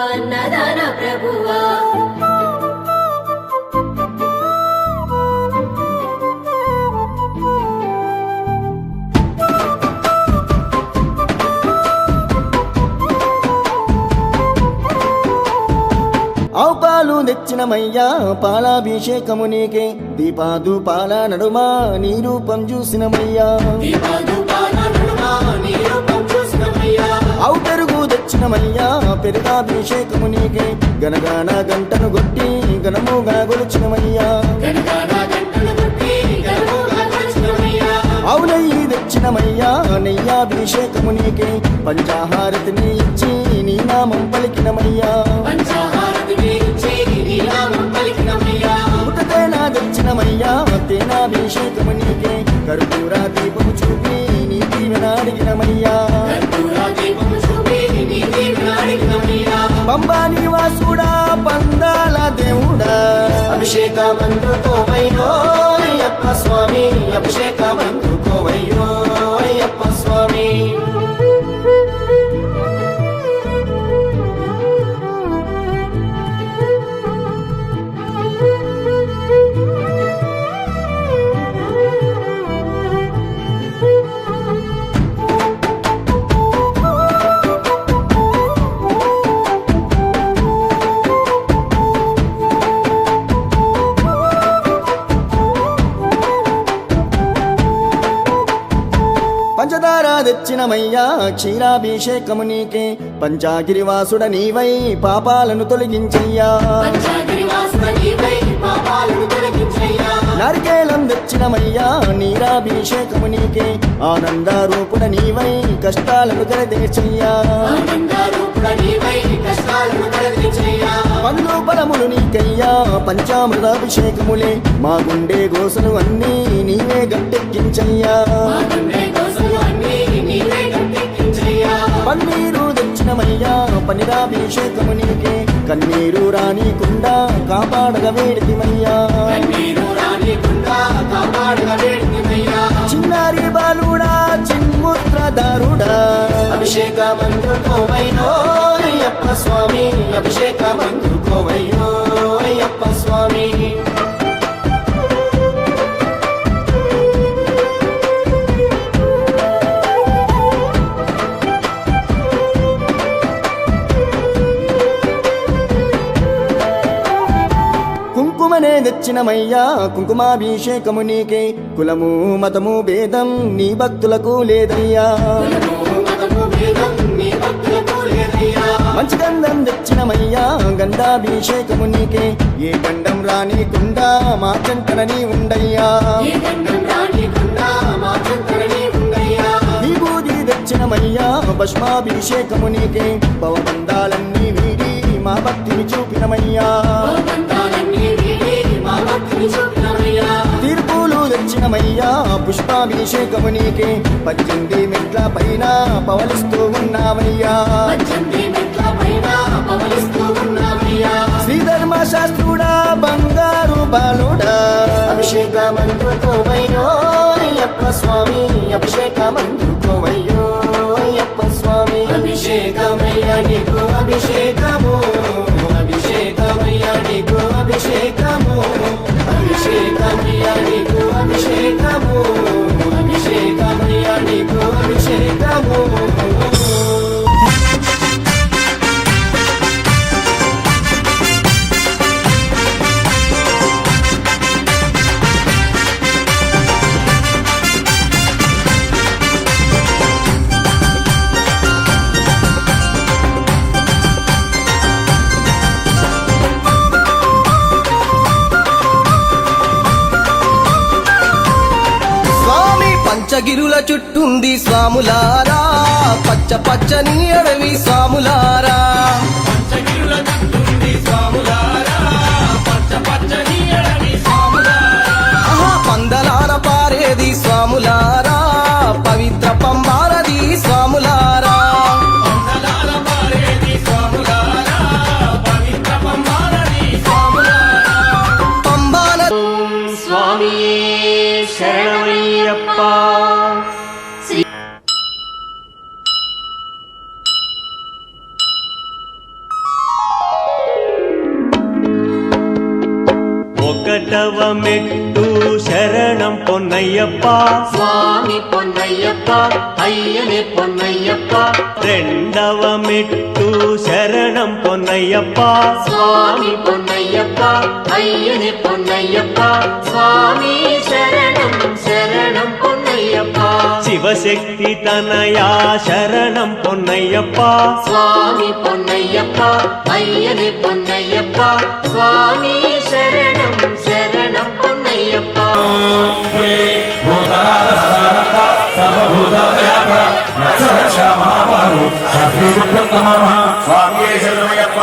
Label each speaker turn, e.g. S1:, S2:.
S1: అన్నదాన ప్రభువా
S2: ఆవుపాలు తెచ్చినమయ్యా పాలాభిషేకము నీకే దీపాదుపాల నడుమా నీ రూపం చూసినమయ్యా ఆవు పెరుగు తెచ్చినమయ్యా పెరుగాభిషేకము నీకే గనగాన గంటను కొట్టి గనముగా గొలిచినమయ్యా ఆవు నెయ్యి తెచ్చినమయ్యా నెయ్యాభిషేకము నీకే పంచాహారతిని ఇచ్చి నీ నామం పలికినమయ్యా తేనా తెచ్చినమయ్యా తేనాభిషేకము నీకే కర్పూర దీపము చూపి నీ దీవెన అడిగినమయ్యా పంబా నివాసుడా పందాల దేవుడా అభిషేకమందుకోవయ్యో అయ్యప్ప స్వామి అభిషేకమందుకోవయ్యో అయ్యప్ప స్వామి పంచదార తెచ్చినమయ్యా క్షీరాభిషేకము నీకే పంచాగిరివాసుడ నీవై పాపాలను తొలగించయ్యా నారికేలం తెచ్చినమయ్యా నీరాభిషేకము నీకే ఆనంద రూపుడ నీవై కష్టాలను కరదేర్చయ్యా పండ్లు ఫలములు నీకయ్యా పంచామృతాభిషేకములే మా గుండె గోసలు అన్నీ నీవే గట్టెక్కించయ్యా పన్నీరు తెచ్చినమయ్యా పనిరాభిషేకము నీకే కన్నీరు రానికుండా కాపాడగ వేడితిమయ్యా చిన్నారి బాలుడా చిన్ముద్రదారుడా అభిషేకమందుకోవయ్యో అయ్యప్ప స్వామి అభిషేకమందుకోవయ్యో అయ్యప్ప స్వామి కుంకుమనే తెచ్చినమయ్యా కుంకుమాభిషేకము నీకే కులము మతము భేదం నీ భక్తులకు లేదయ్యా మంచి గంధం తెచ్చినమయ్యా గంధాభిషేకము నీకే ఏ గండం రానికుండా మా చెంతన నీ ఉండయ్యా విభూది తెచ్చినమయ్యా భస్మాభిషేకము నీకే భవబంధాలన్నీ వీడి మా భక్తిని చూపినమయ్యా తీర్పులు తెచ్చినమయ్యా పుష్పాభిషేకము నీకే 18 మెట్ల పైన పవలిస్తూ ఉన్నావయ్యా శ్రీధర్మ శాస్త్రుడా బంగారు బాలుడా అభిషేకమందుకోవయ్యో అయ్యప్ప స్వామి అభిషేకమందుకోవయ్యో అయ్యప్ప స్వామి అభిషేకము అభిషేకమయ్యా నీకు అభిషేకము అభిషేకమయ్యా నీకు అభిషేకము అభిషేకమయ్యా నీకు అభిషేకము స్వామి పంచగిరుల చుట్టుంది స్వాములారా పచ్చ పచ్చని అడవి స్వాములారా ఆహా, పందలార పారేది స్వాములారా పవిత్ర పంబారది స్వాములారా పంబాన
S3: స్వామియే శరణమయ్యప్ప ఒకటవ మెట్టు శరణం పొన్నయ్యప్ప
S1: స్వామి పొన్నయ్యప్ప అయ్యనే పొన్నయ్యప్ప
S3: రెండవ మెట్టు శరణం పొన్నయ్యప్ప
S1: స్వామి పొన్నయ్యప్ప అయ్యనే పొన్నయ్యప్ప స్వామి శరణం శరణం పొన్నయ్యప్ప
S3: శివశక్తి తనయా శరణం పొన్నయ్యప్ప
S1: స్వామి పొన్నయ్యప్ప అయ్యనే పొన్నయ్యప్ప స్వామి శరణం శరణం పొన్నయ్యప్ప
S4: స్వామి శరణమయ్యప్ప